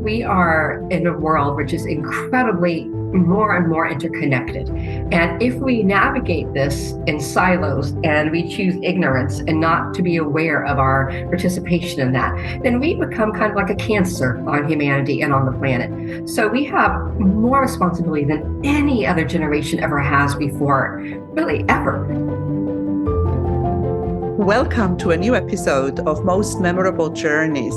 we are in a world which is incredibly more and more interconnected. And if we navigate this in silos and we choose ignorance and not to be aware of our participation in that, then we become kind of like a cancer on humanity and on the planet. So we have more responsibility than any other generation ever has before, really ever. Welcome to a new episode of Most Memorable Journeys.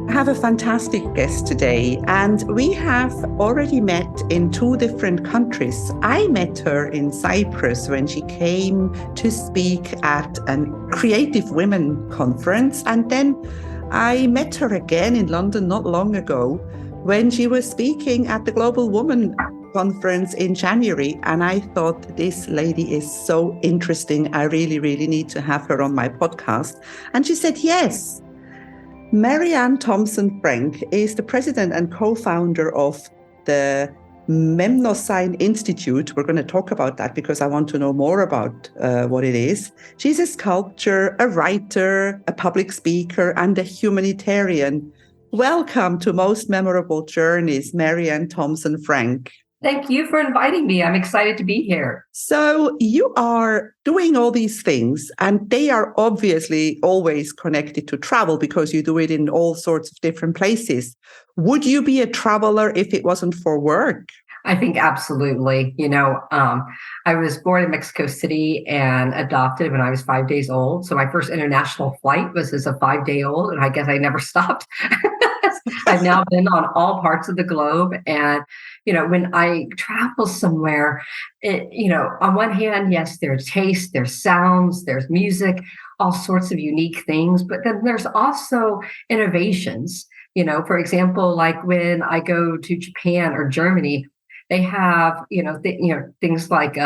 I have a fantastic guest today, and we have already met in two different countries. I met her in Cyprus when she came to speak at a Creative Women conference, and then I met her again in London not long ago when she was speaking at the Global Woman conference in January, and I thought this lady is so interesting. I really need to have her on my podcast. And she said yes. Marianne Thompson Frenk is the president and co-founder of the Memnosyne Institute. We're going to talk about that because I want to know more about what it is. She's a sculptor, a writer, a public speaker, and a humanitarian. Welcome to Most Memorable Journeys, Marianne Thompson Frenk. Thank you for inviting me. I'm excited to be here. So you are doing all these things, and they are obviously always connected to travel because you do it in all sorts of different places. Would you be a traveler if it wasn't for work? I think absolutely. I was born in Mexico City and adopted when I was 5 days old. So my first international flight was as a 5-day-old, and I guess I never stopped. I've now been on all parts of the globe. And, when I travel somewhere, on one hand, yes, there's taste, there's sounds, there's music, all sorts of unique things. But then there's also innovations. For example, like when I go to Japan or Germany, they have, things like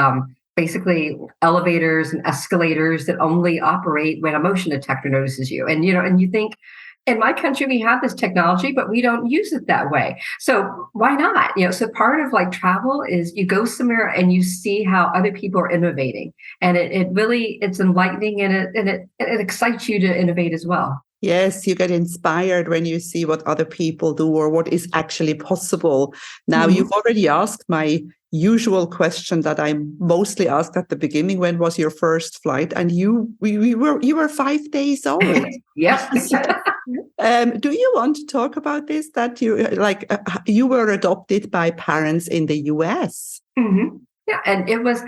basically elevators and escalators that only operate when a motion detector notices you. And you think, in my country, we have this technology, but we don't use it that way. So why not? So part of like travel is you go somewhere and you see how other people are innovating, and it's enlightening, and it excites you to innovate as well. Yes, you get inspired when you see what other people do or what is actually possible. Now, You've already asked my usual question that I mostly asked at the beginning. When was your first flight? And you were 5 days old. Yes. Do you want to talk about this? That you were adopted by parents in the US? Mm-hmm. Yeah, and it was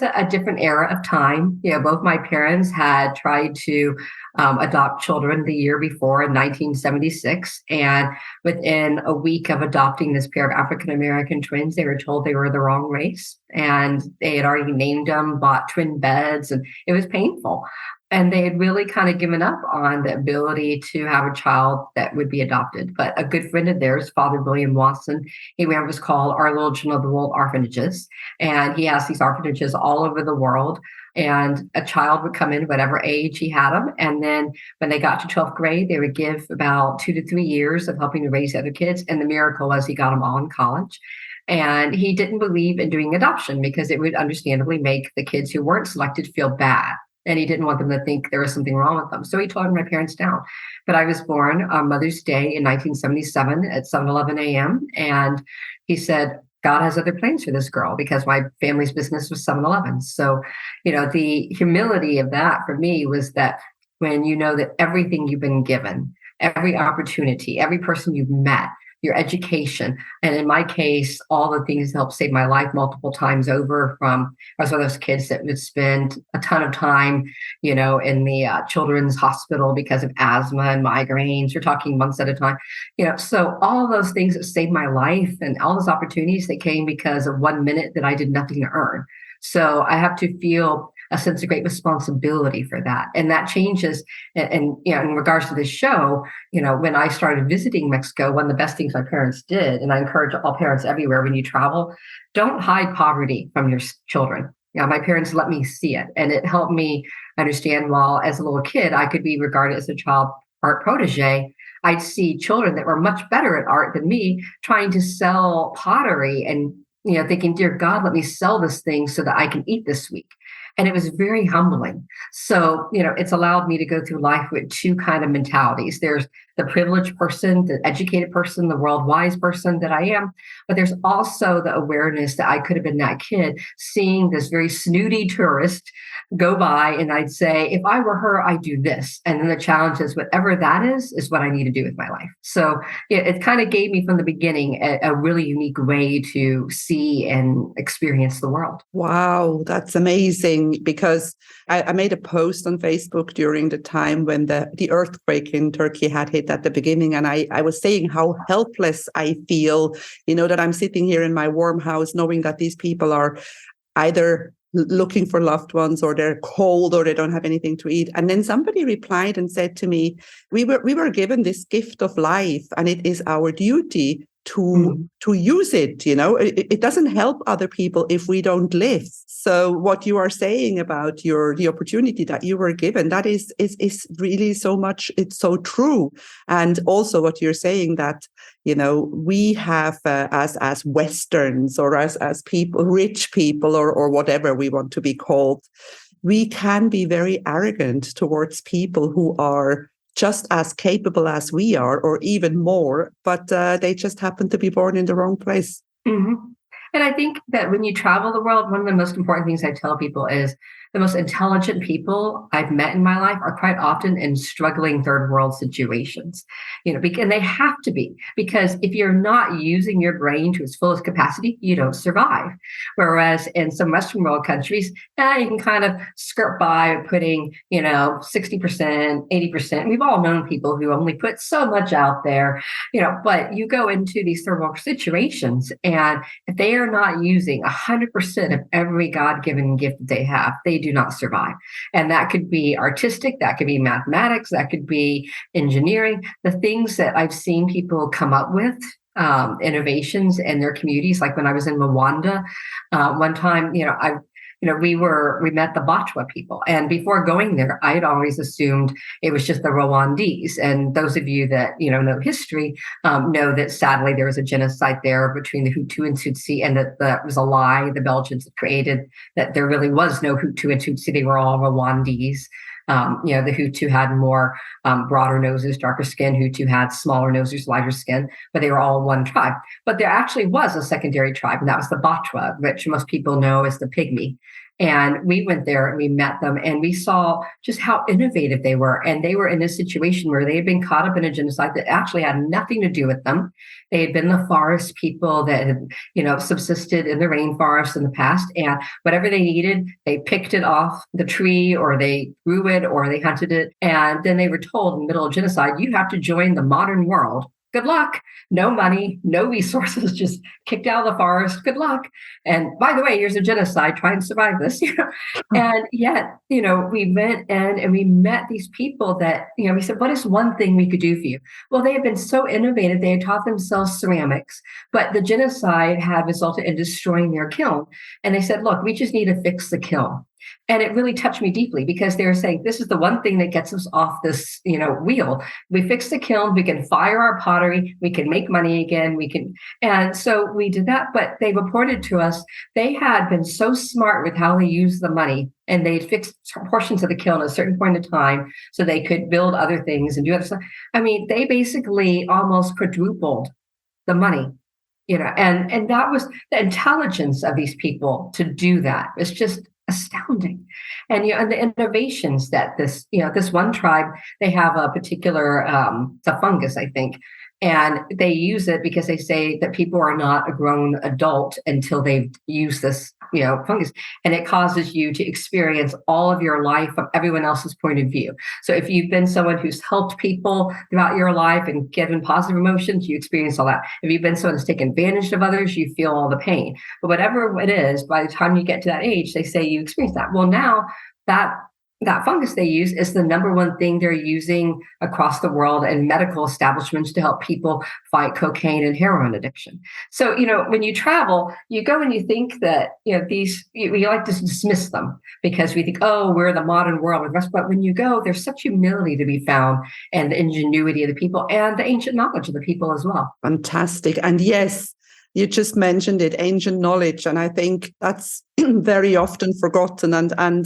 a different era of time. Both my parents had tried to adopt children the year before in 1976. And within a week of adopting this pair of African-American twins, they were told they were the wrong race. And they had already named them, bought twin beds, and it was painful. And they had really kind of given up on the ability to have a child that would be adopted. But a good friend of theirs, Father William Watson, he ran what's called Our Little Children of the World orphanages. And he has these orphanages all over the world. And a child would come in, whatever age he had them. And then when they got to 12th grade, they would give about 2 to 3 years of helping to raise other kids. And the miracle was he got them all in college. And he didn't believe in doing adoption because it would understandably make the kids who weren't selected feel bad. And he didn't want them to think there was something wrong with them. So he turned my parents down. But I was born on Mother's Day in 1977 at 7:11 a.m. And he said, God has other plans for this girl, because my family's business was 7-Eleven. So, the humility of that for me was that when you know that everything you've been given, every opportunity, every person you've met, your education, and in my case, all the things that helped save my life multiple times over. I was one of those kids that would spend a ton of time, in the children's hospital because of asthma and migraines. You're talking months at a time, so all of those things that saved my life and all those opportunities that came because of 1 minute that I did nothing to earn. So I have to feel a sense of great responsibility for that. And that changes. And in regards to this show, when I started visiting Mexico, one of the best things my parents did, and I encourage all parents everywhere, when you travel, don't hide poverty from your children. My parents let me see it. And it helped me understand, while as a little kid, I could be regarded as a child art protege, I'd see children that were much better at art than me trying to sell pottery and, thinking, dear God, let me sell this thing so that I can eat this week. And it was very humbling. So, it's allowed me to go through life with two kind of mentalities. There's the privileged person, the educated person, the world wise person that I am. But there's also the awareness that I could have been that kid seeing this very snooty tourist go by, and I'd say, if I were her, I'd do this. And then the challenge is whatever that is what I need to do with my life. So it kind of gave me from the beginning a really unique way to see and experience the world. Wow, that's amazing. Because I made a post on Facebook during the time when the earthquake in Turkey had hit at the beginning. And I was saying how helpless I feel, that I'm sitting here in my warm house, knowing that these people are either looking for loved ones, or they're cold, or they don't have anything to eat. And then somebody replied and said to me, we were given this gift of life, and it is our duty to use it. It doesn't help other people if we don't live. So what you are saying about the opportunity that you were given, that is really so much, it's so true. And also what you're saying, that we have as Westerns, or as people, rich people, or whatever we want to be called, we can be very arrogant towards people who are just as capable as we are, or even more, but they just happen to be born in the wrong place. Mm-hmm. And I think that when you travel the world, one of the most important things I tell people is the most intelligent people I've met in my life are quite often in struggling third world situations, and they have to be, because if you're not using your brain to its fullest capacity, you don't survive. Whereas in some Western world countries, you can kind of skirt by putting, 60%, 80%. We've all known people who only put so much out there, but you go into these third world situations, and if they are not using 100% of every God-given gift that they have, they do not survive. And that could be artistic, that could be mathematics, that could be engineering. The things that I've seen people come up with, innovations in their communities. Like when I was in Rwanda, one time, we met the Bachwa people. And before going there, I had always assumed it was just the Rwandese. And those of you that, know history, know that sadly there was a genocide there between the Hutu and Tutsi, and that was a lie the Belgians had created, that there really was no Hutu and Tutsi. They were all Rwandese. The Hutu had more broader noses, darker skin. Hutu had smaller noses, lighter skin, but they were all one tribe. But there actually was a secondary tribe, and that was the Bachwa, which most people know as the Pygmy. And we went there and we met them, and we saw just how innovative they were. And they were in a situation where they had been caught up in a genocide that actually had nothing to do with them. They had been the forest people that had, subsisted in the rainforest in the past. And whatever they needed, they picked it off the tree, or they grew it, or they hunted it. And then they were told in the middle of genocide, you have to join the modern world. Good luck. No money, no resources, just kicked out of the forest. Good luck. And by the way, here's a genocide. Try and survive this. And yet, we went in and we met these people that, we said, what is one thing we could do for you? Well, they had been so innovative. They had taught themselves ceramics, but the genocide had resulted in destroying their kiln. And they said, look, we just need to fix the kiln. And it really touched me deeply, because they were saying, this is the one thing that gets us off this, wheel. We fix the kiln, we can fire our pottery, we can make money again, and so we did that. But they reported to us, they had been so smart with how they used the money, and they'd fixed portions of the kiln at a certain point in time so they could build other things and do other stuff. I mean, they basically almost quadrupled the money. And that was the intelligence of these people to do that. It's just astounding. And and the innovations that this one tribe, they have a particular it's a fungus, I think, and they use it because they say that people are not a grown adult until they've used this fungus, and it causes you to experience all of your life from everyone else's point of view. So if you've been someone who's helped people throughout your life and given positive emotions, you experience all that. If you've been someone who's taken advantage of others, you feel all the pain. But whatever it is, by the time you get to that age, they say you experience that. Well, now that fungus they use is the number one thing they're using across the world in medical establishments to help people fight cocaine and heroin addiction. So, when you travel, you go and you think that, we like to dismiss them because we think, oh, we're the modern world. But when you go, there's such humility to be found, and the ingenuity of the people and the ancient knowledge of the people as well. Fantastic. And yes, You just mentioned it, ancient knowledge, and I think that's very often forgotten. And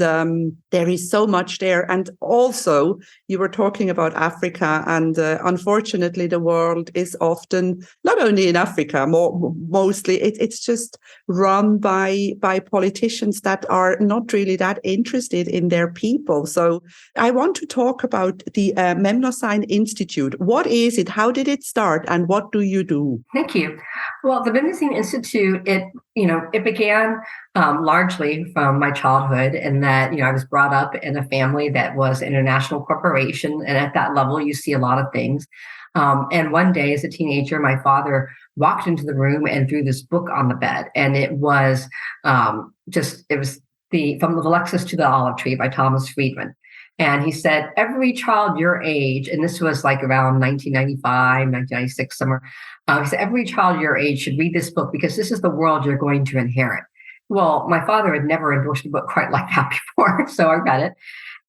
there is so much there. And also, you were talking about Africa, and unfortunately, the world is often not only in Africa, mostly it's just run by politicians that are not really that interested in their people. So I want to talk about the Memnosyne Institute. What is it? How did it start? And what do you do? Thank you. Well, the Memnosyne Institute, it began largely from my childhood, in that, I was brought up in a family that was an international corporation. And at that level, you see a lot of things. And one day as a teenager, my father walked into the room and threw this book on the bed. And it was From the Alexis to the Olive Tree by Thomas Friedman. And he said, every child your age, and this was like around 1995, 1996, somewhere, he said, every child your age should read this book because this is the world you're going to inherit. Well, my father had never endorsed a book quite like that before, so I read it.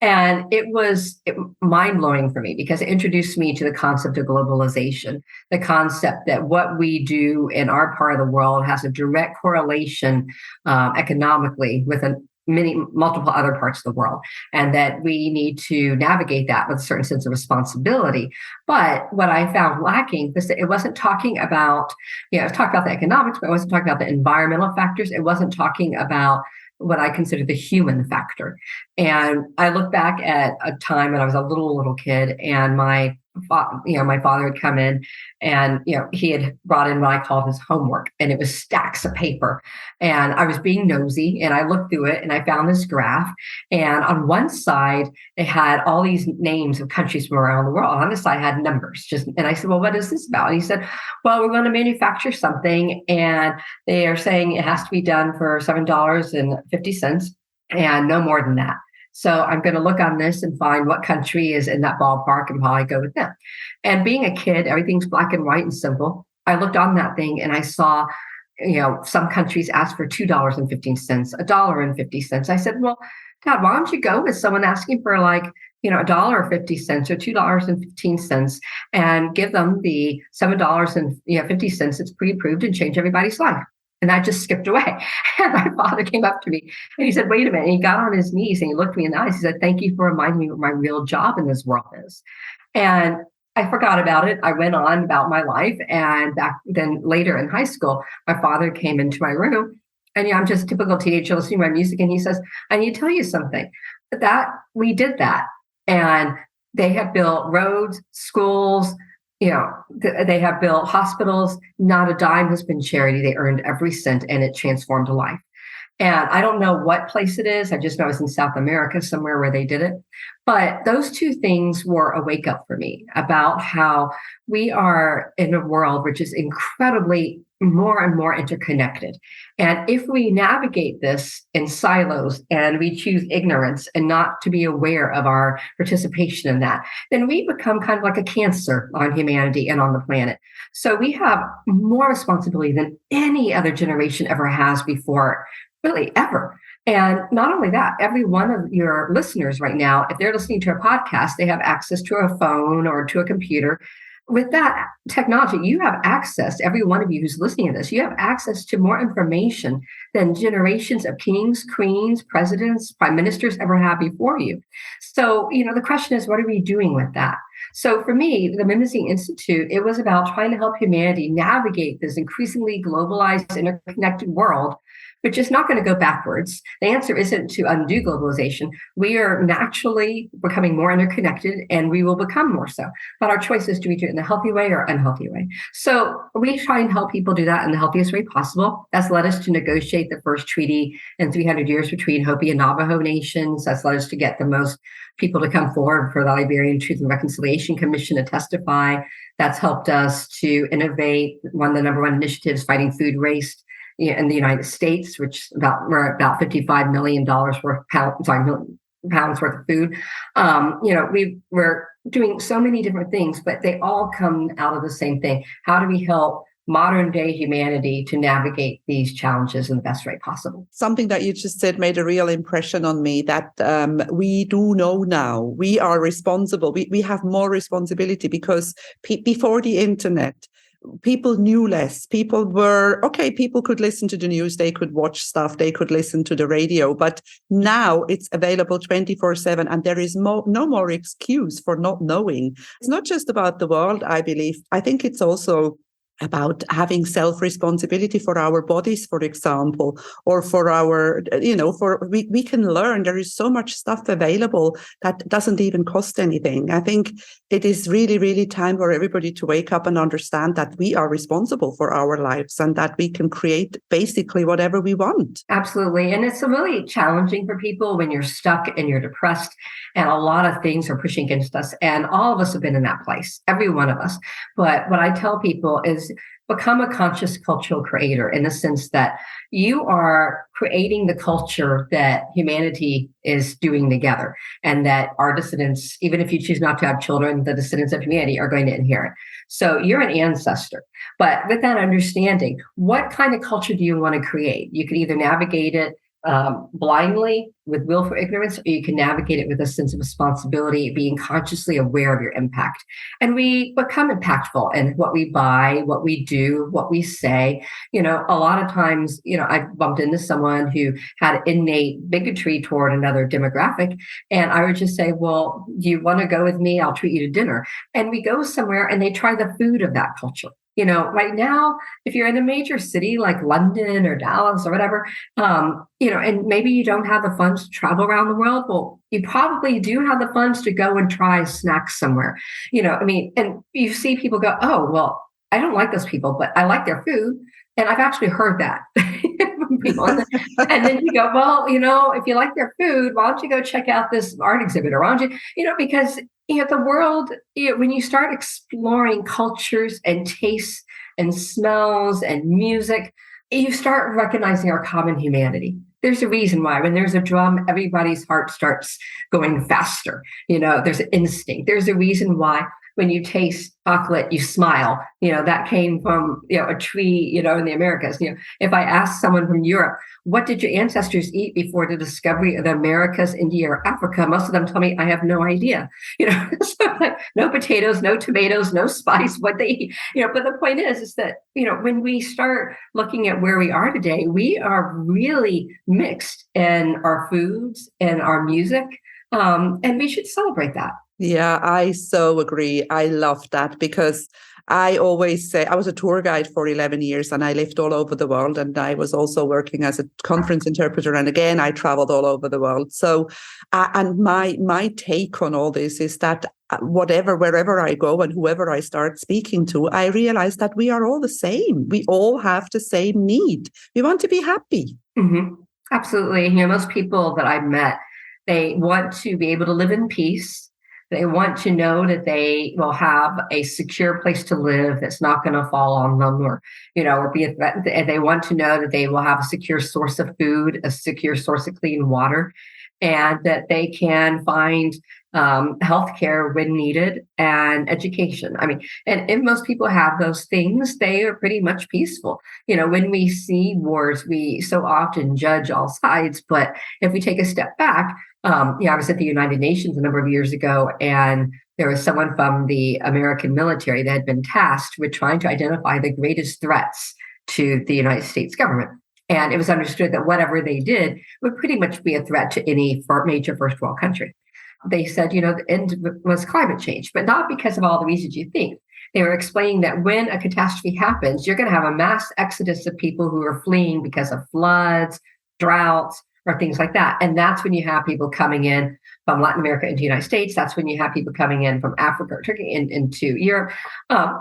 And it was mind-blowing for me because it introduced me to the concept of globalization, the concept that what we do in our part of the world has a direct correlation economically with multiple other parts of the world, and that we need to navigate that with a certain sense of responsibility. But what I found lacking was that it wasn't talking about, it was talking about the economics, but it wasn't talking about the environmental factors. It wasn't talking about what I consider the human factor. And I look back at a time when I was a little kid, and my father had come in, and he had brought in what I called his homework, and it was stacks of paper. And I was being nosy, and I looked through it, and I found this graph. And on one side, it had all these names of countries from around the world. On the side, had numbers. And I said, "Well, what is this about?" And he said, "Well, we're going to manufacture something, and they are saying it has to be done for $7.50, and no more than that. So I'm going to look on this and find what country is in that ballpark and probably go with them." And being a kid, everything's black and white and simple. I looked on that thing and I saw, some countries ask for $2.15, $1.50. I said, "Well, Dad, why don't you go with someone asking for like, $1.50 or $2.15 and give them the $7.50 that's pre-approved and change everybody's life?" And I just skipped away. And my father came up to me and he said, "Wait a minute." And he got on his knees and he looked me in the eyes. He said, "Thank you for reminding me what my real job in this world is." And I forgot about it. I went on about my life. And back then later in high school, my father came into my room, and I'm just a typical teenager listening to my music. And he says, "I need to tell you something, that we did that. And they have built roads, schools, they have built hospitals. Not a dime has been charity. They earned every cent, and it transformed a life." And I don't know what place it is. I just know it's in South America, somewhere where they did it. But those two things were a wake up for me about how we are in a world which is incredibly more and more interconnected. And if we navigate this in silos and we choose ignorance and not to be aware of our participation in that, then we become kind of like a cancer on humanity and on the planet. So we have more responsibility than any other generation ever has before, really ever. And not only that, every one of your listeners right now, if they're listening to a podcast, they have access to a phone or to a computer. With that technology, you have access, every one of you who's listening to this, you have access to more information than generations of kings, queens, presidents, prime ministers ever had before you. So, the question is, what are we doing with that? So for me, the Memnosyne Institute, it was about trying to help humanity navigate this increasingly globalized, interconnected world, which is not going to go backwards. The answer isn't to undo globalization. We are naturally becoming more interconnected, and we will become more so. But our choice is, do we do it in a healthy way or unhealthy way? So we try and help people do that in the healthiest way possible. That's led us to negotiate the first treaty in 300 years between Hopi and Navajo nations. That's led us to get the most people to come forward for the Liberian Truth and Reconciliation Commission to testify. That's helped us to innovate one of the number one initiatives fighting food waste in the United States, which we're about $55 million pounds worth of food. We're doing so many different things, but they all come out of the same thing. How do we help modern day humanity to navigate these challenges in the best way possible? Something that you just said made a real impression on me, that we do know now we are responsible. We have more responsibility because before the internet, people knew less. People could listen to the news, they could watch stuff, they could listen to the radio, but now it's available 24/7 and there is no more excuse for not knowing. It's not just about the world, I believe. I think it's also about having self-responsibility for our bodies, for example, or for our, we can learn. There is so much stuff available that doesn't even cost anything. I think it is really, really time for everybody to wake up and understand that we are responsible for our lives and that we can create basically whatever we want. Absolutely. And it's really challenging for people when you're stuck and you're depressed and a lot of things are pushing against us. And all of us have been in that place, every one of us. But what I tell people is become a conscious cultural creator in the sense that you are creating the culture that humanity is doing together, and that our descendants, even if you choose not to have children, the descendants of humanity are going to inherit. So you're an ancestor. But with that understanding, what kind of culture do you want to create? You can either navigate it blindly with willful ignorance, or you can navigate it with a sense of responsibility, being consciously aware of your impact. And we become impactful in what we buy, what we do, what we say. A lot of times, I bumped into someone who had innate bigotry toward another demographic. And I would just say, well, do you want to go with me? I'll treat you to dinner. And we go somewhere and they try the food of that culture. Right now, if you're in a major city like London or Dallas or whatever, and maybe you don't have the funds to travel around the world, well, you probably do have the funds to go and try snacks somewhere. And you see people go, oh, well, I don't like those people, but I like their food. And I've actually heard that from people. And then you go, well, if you like their food, why don't you go check out this art exhibit? Or why don't you, because the world, when you start exploring cultures and tastes and smells and music, you start recognizing our common humanity. There's a reason why when there's a drum, everybody's heart starts going faster. There's an instinct. There's a reason why when you taste chocolate, you smile. That came from, a tree, in the Americas. If I ask someone from Europe, what did your ancestors eat before the discovery of the Americas, India, or Africa? Most of them tell me, I have no idea. So no potatoes, no tomatoes, no spice, what they eat. But the point is that, when we start looking at where we are today, we are really mixed in our foods and our music. And we should celebrate that. Yeah, I so agree. I love that because I always say I was a tour guide for 11 years and I lived all over the world, and I was also working as a conference interpreter. And again, I traveled all over the world. So, and my take on all this is that wherever I go and whoever I start speaking to, I realize that we are all the same. We all have the same need. We want to be happy. Mm-hmm. Absolutely. Most people that I've met, they want to be able to live in peace. They want to know that they will have a secure place to live that's not going to fall on them or be a threat. And they want to know that they will have a secure source of food, a secure source of clean water, and that they can find healthcare when needed and education. And if most people have those things, they are pretty much peaceful. When we see wars, we so often judge all sides. But if we take a step back, I was at the United Nations a number of years ago, and there was someone from the American military that had been tasked with trying to identify the greatest threats to the United States government. And it was understood that whatever they did would pretty much be a threat to any major first world country. They said, the end was climate change, but not because of all the reasons you think. They were explaining that when a catastrophe happens, you're going to have a mass exodus of people who are fleeing because of floods, droughts, or things like that. And that's when you have people coming in from Latin America into the United States. That's when you have people coming in from Africa or Turkey into Europe.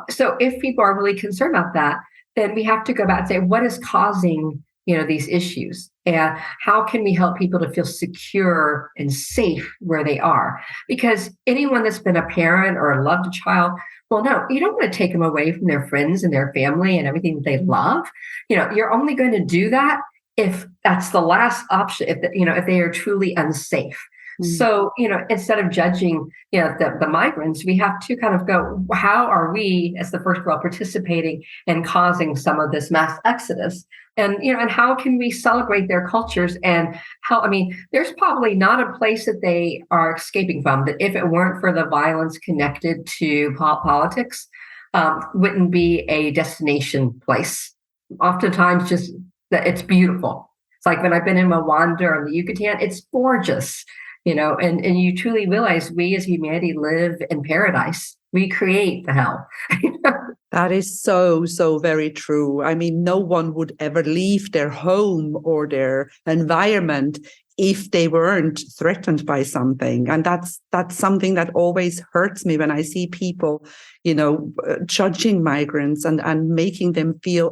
So if people are really concerned about that, then we have to go back and say, what is causing these issues, and how can we help people to feel secure and safe where they are? Because anyone that's been a parent or loved a child, well, no, you don't want to take them away from their friends and their family and everything that they love. You're only going to do that if that's the last option, if they are truly unsafe. So, instead of judging, the migrants, we have to kind of go, how are we as the first world participating and causing some of this mass exodus? And, and how can we celebrate their cultures and how, there's probably not a place that they are escaping from that if it weren't for the violence connected to politics, wouldn't be a destination place. Oftentimes, just that it's beautiful. It's like when I've been in Rwanda or the Yucatan, it's gorgeous, and you truly realize we as humanity live in paradise. We create the hell. That is so, so very true. I mean, no one would ever leave their home or their environment if they weren't threatened by something. And that's something that always hurts me when I see people, judging migrants and making them feel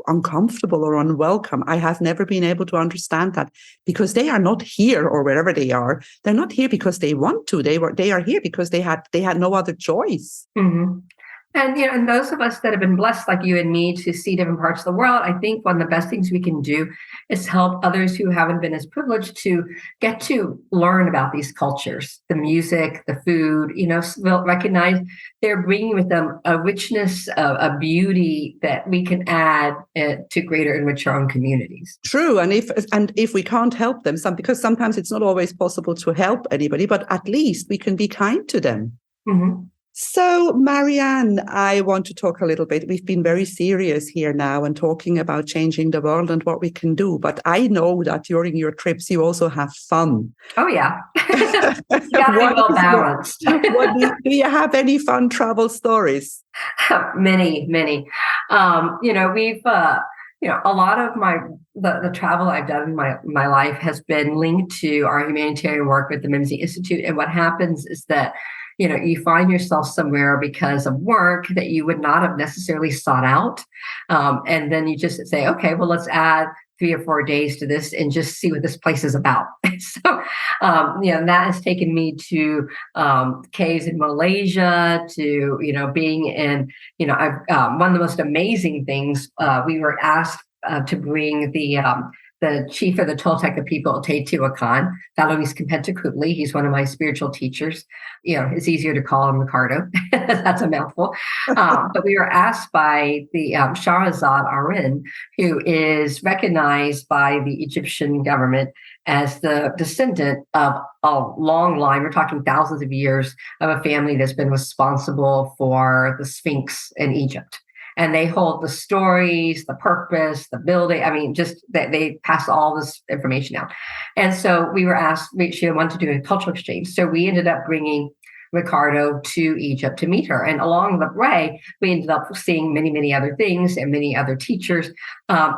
uncomfortable or unwelcome. I have never been able to understand that, because they are not here, or wherever they are. They're not here because they want to. They are here because they had no other choice. Mm-hmm. And those of us that have been blessed, like you and me, to see different parts of the world, I think one of the best things we can do is help others who haven't been as privileged to get to learn about these cultures, the music, the food, recognize they're bringing with them a richness, a beauty that we can add to greater enrich our own communities. True. And if we can't help them, because sometimes it's not always possible to help anybody, but at least we can be kind to them. Mm-hmm. So, Marianne, I want to talk a little bit. We've been very serious here now and talking about changing the world and what we can do. But I know that during your trips, you also have fun. Oh, yeah. You got to be well balanced. Do you have any fun travel stories? Many. We've, a lot of the travel I've done in my life has been linked to our humanitarian work with the Memnosyne Institute. And what happens is that you find yourself somewhere because of work that you would not have necessarily sought out. And then you just say, okay, well, let's add 3 or 4 days to this and just see what this place is about. So, that has taken me to caves in Malaysia, to, being in, one of the most amazing things, we were asked to bring the chief of the Tolteca people, Teotihuacan, Luis Kempenta. He's one of my spiritual teachers. It's easier to call him Ricardo. That's a mouthful. But we were asked by the Shahrazad Arin, who is recognized by the Egyptian government as the descendant of a long line, we're talking thousands of years, of a family that's been responsible for the Sphinx in Egypt. And they hold the stories, the purpose, the building. I mean, just that they pass all this information out. And so we were asked, she wanted to do a cultural exchange. So we ended up bringing Ricardo to Egypt to meet her. And along the way, we ended up seeing many, many other things and many other teachers.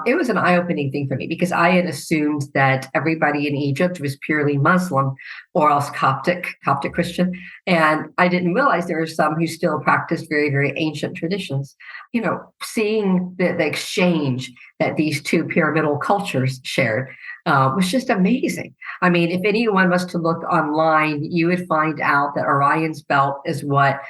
It was an eye-opening thing for me because I had assumed that everybody in Egypt was purely Muslim or else Coptic Christian. And I didn't realize there were some who still practiced very, very ancient traditions. Seeing the exchange that these two pyramidal cultures shared was just amazing. I mean, if anyone was to look online, you would find out that Orion's belt is what,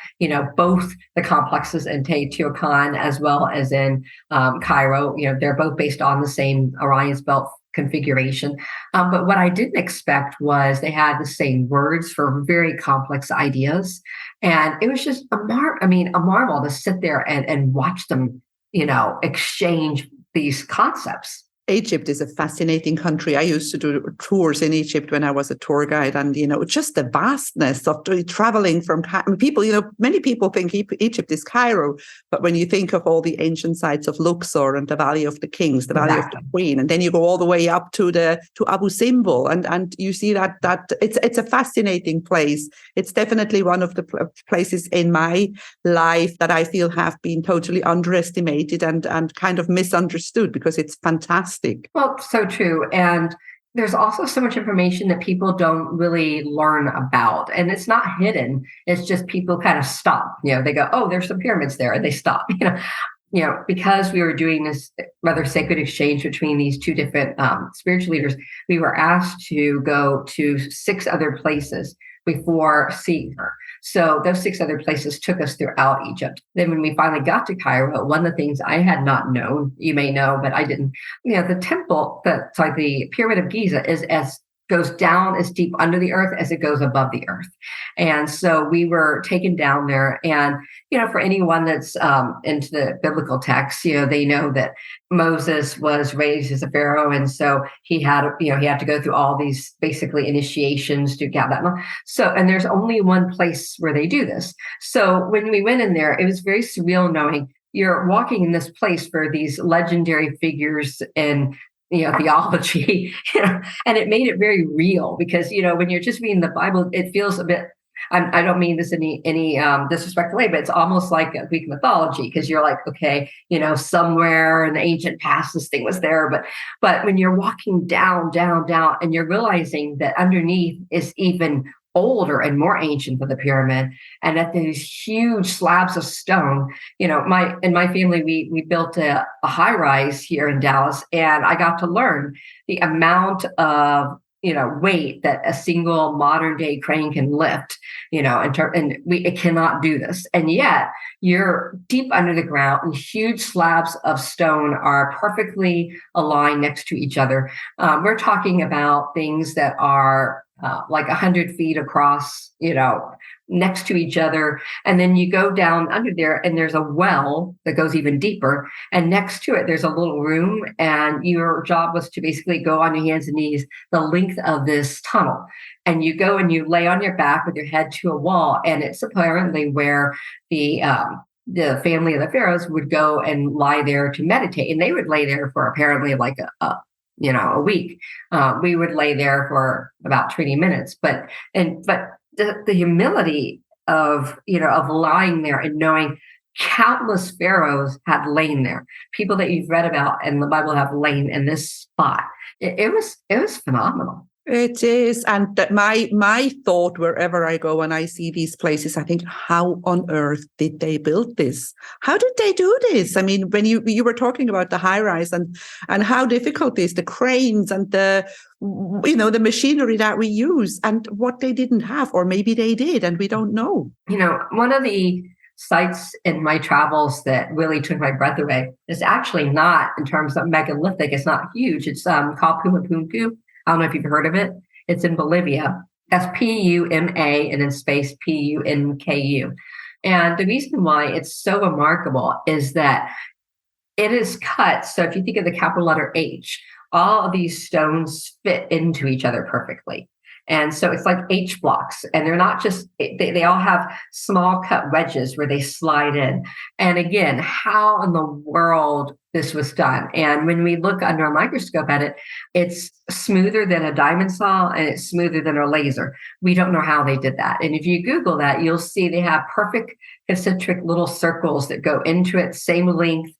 both the complexes in Teotihuacan as well as in Cairo, they're both based on the same Orion's belt configuration. But what I didn't expect was they had the same words for very complex ideas. And it was just a marvel to sit there and watch them, exchange these concepts. Egypt is a fascinating country. I used to do tours in Egypt when I was a tour guide, and just the vastness of traveling from people. Many people think Egypt is Cairo, but when you think of all the ancient sites of Luxor and the Valley of the Kings, the Valley of the Queen, and then you go all the way up to Abu Simbel, and you see that it's a fascinating place. It's definitely one of the places in my life that I feel have been totally underestimated and kind of misunderstood, because it's fantastic. Well, so true. And there's also so much information that people don't really learn about. And it's not hidden. It's just people kind of stop. They go, oh, there's some pyramids there. And they stop. Because we were doing this rather sacred exchange between these two different spiritual leaders, we were asked to go to 6 other places before seeing her. So those 6 other places took us throughout Egypt. Then when we finally got to Cairo, one of the things I had not known, you may know, but I didn't, the temple, the Pyramid of Giza is as goes down as deep under the earth as it goes above the earth. And so we were taken down there. And, for anyone that's into the biblical texts, they know that Moses was raised as a pharaoh. And so he had to go through all these basically initiations to get that. So, and there's only one place where they do this. So when we went in there, it was very surreal knowing you're walking in this place for these legendary figures and theology, and it made it very real because, when you're just reading the Bible, it feels a bit, I don't mean this in any disrespectful way, but it's almost like a Greek mythology because you're like, okay, somewhere in the ancient past, this thing was there. But when you're walking down, and you're realizing that underneath is even older and more ancient than the pyramid, and that these huge slabs of stone. In my family, we built a high rise here in Dallas, and I got to learn the amount of weight that a single modern day crane can lift. It cannot do this, and yet you're deep under the ground, and huge slabs of stone are perfectly aligned next to each other. We're talking about things that are like 100 feet across, next to each other. And then you go down under there and there's a well that goes even deeper. And next to it, there's a little room. And your job was to basically go on your hands and knees the length of this tunnel. And you go and you lay on your back with your head to a wall. And it's apparently where the family of the pharaohs would go and lie there to meditate. And they would lay there for apparently like a week. We would lay there for about 20 minutes, but the humility of lying there and knowing countless pharaohs had lain there, people that you've read about in the Bible have lain in this spot. It was phenomenal. It is. And that my thought wherever I go and I see these places, I think, how on earth did they build this? How did they do this? I mean, when you were talking about the high rise and how difficult it is, the cranes and the machinery that we use and what they didn't have, or maybe they did and we don't know. One of the sites in my travels that really took my breath away is actually not in terms of megalithic. It's not huge. It's called Pumapunku. I don't know if you've heard of it. It's in Bolivia. That's Puma and then space Punku. And the reason why it's so remarkable is that it is cut. So if you think of the capital letter H, all of these stones fit into each other perfectly. And so it's like H blocks, and they're not just, they all have small cut wedges where they slide in. And again, how in the world this was done? And when we look under a microscope at it, it's smoother than a diamond saw and it's smoother than a laser. We don't know how they did that. And if you Google that, you'll see they have perfect concentric little circles that go into it, same length,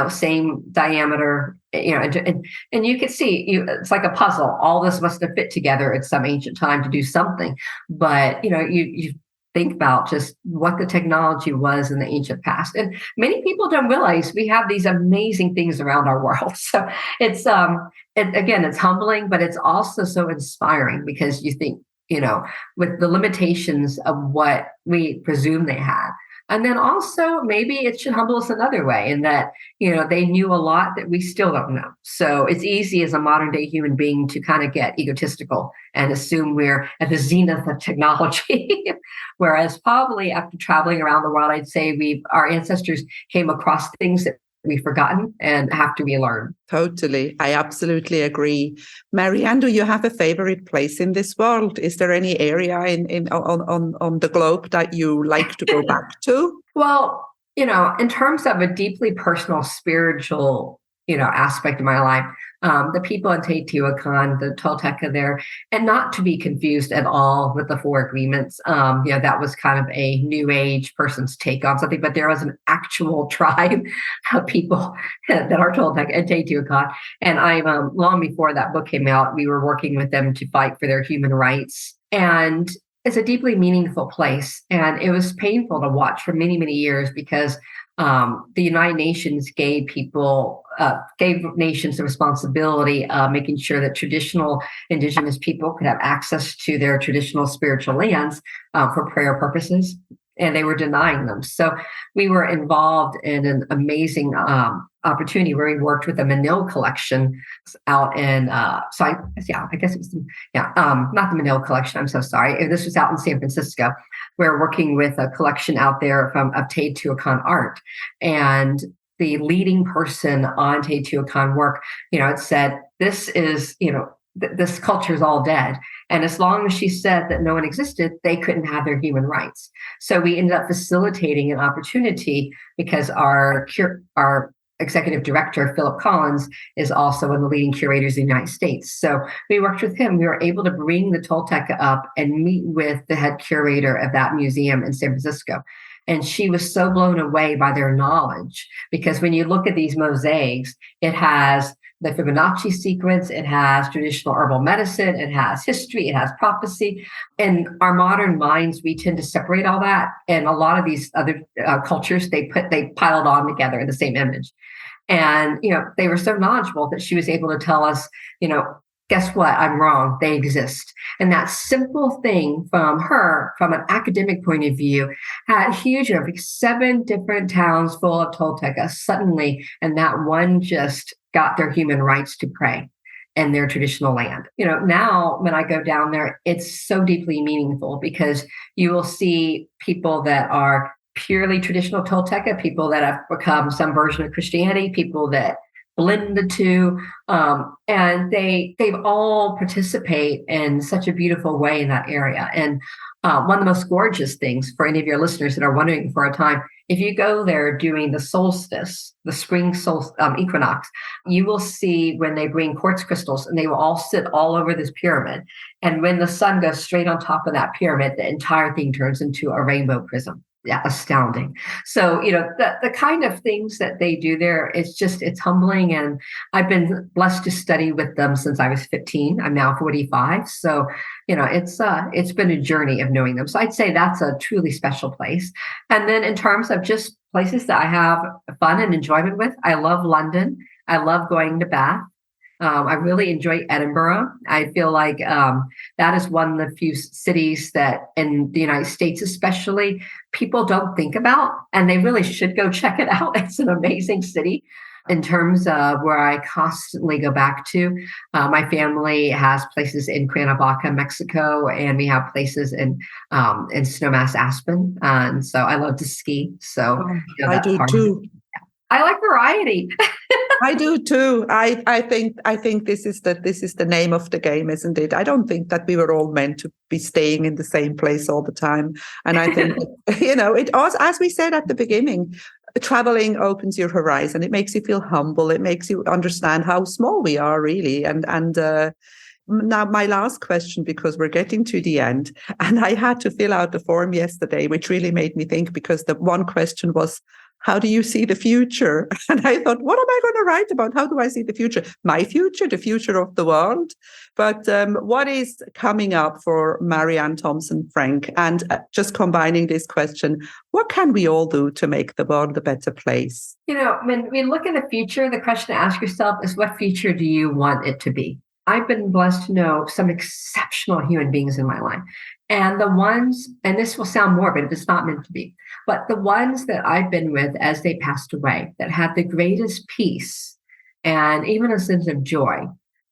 same diameter, and you can see it's like a puzzle. All this must have fit together at some ancient time to do something. But, you think about just what the technology was in the ancient past. And many people don't realize we have these amazing things around our world. So it's, it's humbling, but it's also so inspiring because you think, with the limitations of what we presume they had. And then also maybe it should humble us another way in that, they knew a lot that we still don't know. So it's easy as a modern day human being to kind of get egotistical and assume we're at the zenith of technology. Whereas probably after traveling around the world, I'd say our ancestors came across things that we've forgotten and have to relearn. Totally. I absolutely agree. Marianne, do you have a favorite place in this world? Is there any area on the globe that you like to go back to? Well, in terms of a deeply personal, spiritual, aspect of my life, the people in Teotihuacan, the Tolteca there, and not to be confused at all with the Four Agreements. That was kind of a new age person's take on something, but there was an actual tribe of people that are Tolteca and Teotihuacan. And long before that book came out, we were working with them to fight for their human rights. And it's a deeply meaningful place. And it was painful to watch for many, many years because the United Nations gave nations the responsibility of making sure that traditional indigenous people could have access to their traditional spiritual lands for prayer purposes, and they were denying them. So we were involved in an amazing opportunity where we worked with the Manil collection out in, I guess it was, not the Manil collection. I'm so sorry. This was out in San Francisco. We're working with a collection out there of Teotihuacan art. And the leading person on Teotihuacan work, it said, this is, this culture is all dead. And as long as she said that no one existed, they couldn't have their human rights. So we ended up facilitating an opportunity because our executive director, Philip Collins, is also one of the leading curators in the United States. So we worked with him. We were able to bring the Tolteca up and meet with the head curator of that museum in San Francisco. And she was so blown away by their knowledge, because when you look at these mosaics, it has the Fibonacci sequence, it has traditional herbal medicine, it has history, it has prophecy. In our modern minds, we tend to separate all that. And a lot of these other cultures, they piled on together in the same image. And, they were so knowledgeable that she was able to tell us, guess what? I'm wrong. They exist. And that simple thing from an academic point of view, had huge, 7 different towns full of Tolteca suddenly, and that one just got their human rights to pray in their traditional land. Now when I go down there, it's so deeply meaningful, because you will see people that are purely traditional Tolteca, people that have become some version of Christianity, people that blend the two, and they've all participate in such a beautiful way in that area. And one of the most gorgeous things for any of your listeners that are wondering for a time, if you go there during the solstice, the spring equinox, you will see when they bring quartz crystals, and they will all sit all over this pyramid. And when the sun goes straight on top of that pyramid, the entire thing turns into a rainbow prism. Yeah, astounding. So, the kind of things that they do there, it's humbling. And I've been blessed to study with them since I was 15. I'm now 45. So, it's been a journey of knowing them. So I'd say that's a truly special place. And then in terms of just places that I have fun and enjoyment with, I love London. I love going to Bath. I really enjoy Edinburgh. I feel like that is one of the few cities that in the United States, especially, people don't think about, and they really should go check it out. It's an amazing city in terms of where I constantly go back to. My family has places in Cuernavaca, Mexico, and we have places in Snowmass, Aspen. And so I love to ski. So I do too. I like variety. I do too. I think this is the name of the game, isn't it? I don't think that we were all meant to be staying in the same place all the time. And I think it also, as we said at the beginning, traveling opens your horizon. It makes you feel humble. It makes you understand how small we are, really. And now my last question, because we're getting to the end, and I had to fill out the form yesterday, which really made me think, because the one question was, how do you see the future? And I thought, what am I going to write about? How do I see the future? My future, the future of the world. But what is coming up for Marianne Thompson Frenk? And just combining this question, what can we all do to make the world a better place? When we look at the future, the question to ask yourself is, what future do you want it to be? I've been blessed to know some exceptional human beings in my life. And the ones, and this will sound morbid if it's not meant to be, but the ones that I've been with as they passed away that had the greatest peace and even a sense of joy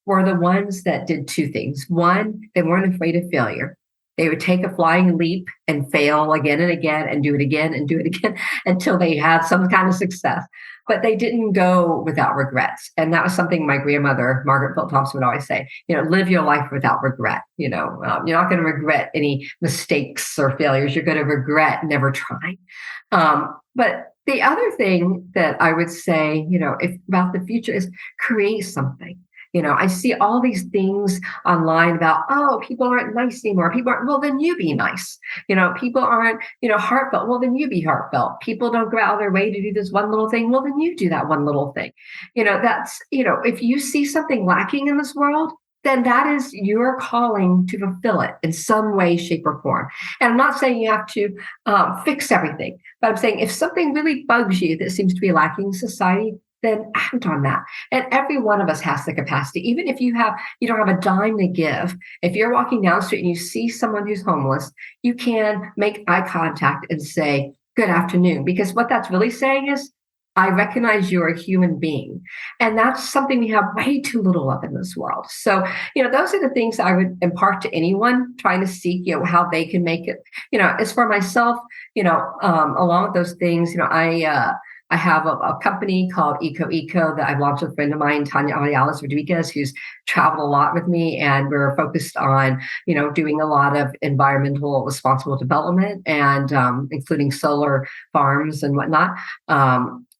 were the ones that did 2 things. One, they weren't afraid of failure. They would take a flying leap and fail again and again and do it again and do it again until they had some kind of success. But they didn't go without regrets. And that was something my grandmother, Margaret Philip Thompson, would always say, live your life without regret. You're not going to regret any mistakes or failures. You're going to regret never trying. But the other thing that I would say, about the future is create something. I see all these things online about, people aren't nice anymore. People aren't, well, then you be nice. People aren't, heartfelt. Well, then you be heartfelt. People don't go out of their way to do this one little thing. Well, then you do that one little thing. That's, if you see something lacking in this world, then that is your calling to fulfill it in some way, shape, or form. And I'm not saying you have to fix everything, but I'm saying if something really bugs you that seems to be lacking in society, then act on that. And every one of us has the capacity. Even if you don't have a dime to give, if you're walking down the street and you see someone who's homeless, you can make eye contact and say, good afternoon. Because what that's really saying is, I recognize you're a human being. And that's something we have way too little of in this world. So, those are the things I would impart to anyone trying to seek, how they can make it, as for myself, along with those things, I have a company called Eco that I've launched with a friend of mine, Tanya Ariales Rodriguez, who's traveled a lot with me. And we're focused on, doing a lot of environmental responsible development and including solar farms and whatnot.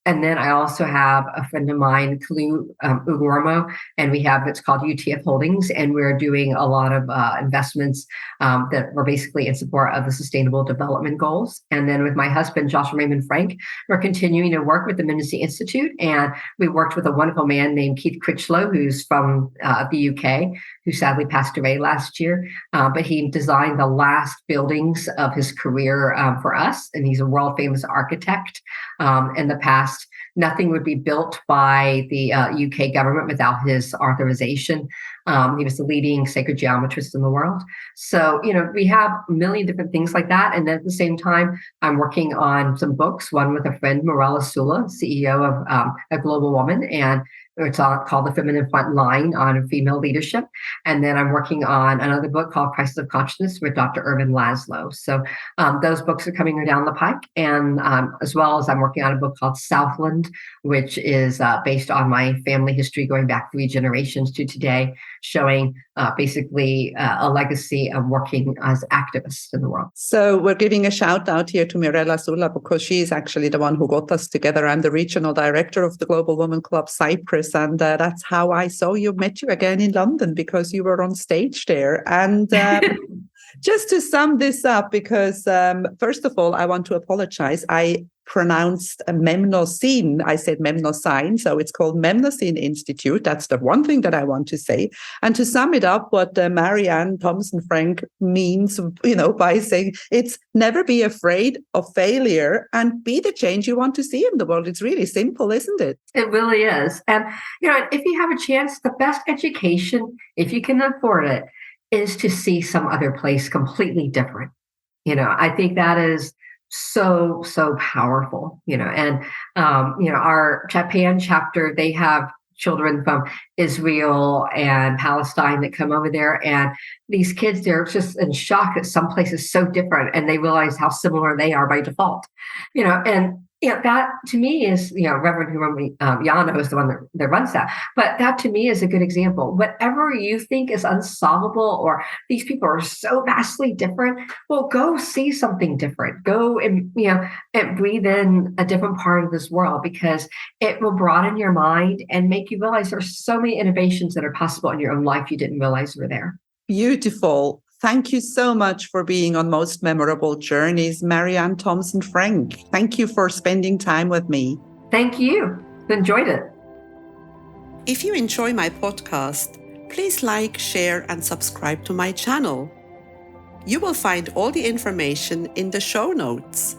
And then I also have a friend of mine, Kalu Uguormo, and we have it's called UTF Holdings, and we're doing a lot of investments that were basically in support of the Sustainable Development Goals. And then with my husband, Joshua Raymond Frenk, we're continuing to work with the Memnosyne Institute, and we worked with a wonderful man named Keith Critchlow, who's from the UK, who sadly passed away last year. But he designed the last buildings of his career for us, and he's a world famous architect. In the past, nothing would be built by the UK government without his authorization. He was the leading sacred geometrist in the world. So, we have a million different things like that. And at the same time, I'm working on some books, one with a friend, Morella Sula, CEO of A Global Woman, and it's called The Feminine Front Line on female leadership. And then I'm working on another book called Crisis of Consciousness with Dr. Irvin Laszlo. So those books are coming down the pike. And as well as I'm working on a book called Southland, which is based on my family history going back 3 generations to today, showing basically a legacy of working as activists in the world. So we're giving a shout out here to Mirella Sula because she is actually the one who got us together. I'm the regional director of the Global Women Club Cyprus. And that's how I met you again in London, because you were on stage there. And just to sum this up, because first of all, I want to apologize. I pronounced Memnosyne. I said Memnosyne, so it's called Memnosyne Institute. That's the one thing that I want to say. And to sum it up, what Marianne Thompson Frenk means, by saying it's never be afraid of failure and be the change you want to see in the world. It's really simple, isn't it? It really is. And, if you have a chance, the best education, if you can afford it, is to see some other place completely different. I think that is so powerful, and our Japan chapter, they have children from Israel and Palestine that come over there, and these kids, they're just in shock that some place is so different, and they realize how similar they are by default, and that to me is, Reverend Yano is the one that runs that. But that to me is a good example. Whatever you think is unsolvable, or these people are so vastly different, well, go see something different. Go and, and breathe in a different part of this world, because it will broaden your mind and make you realize there's so many innovations that are possible in your own life you didn't realize were there. Beautiful. Thank you so much for being on Most Memorable Journeys, Marianne Thompson Frenk. Thank you for spending time with me. Thank you. Enjoyed it. If you enjoy my podcast, please like, share, and subscribe to my channel. You will find all the information in the show notes.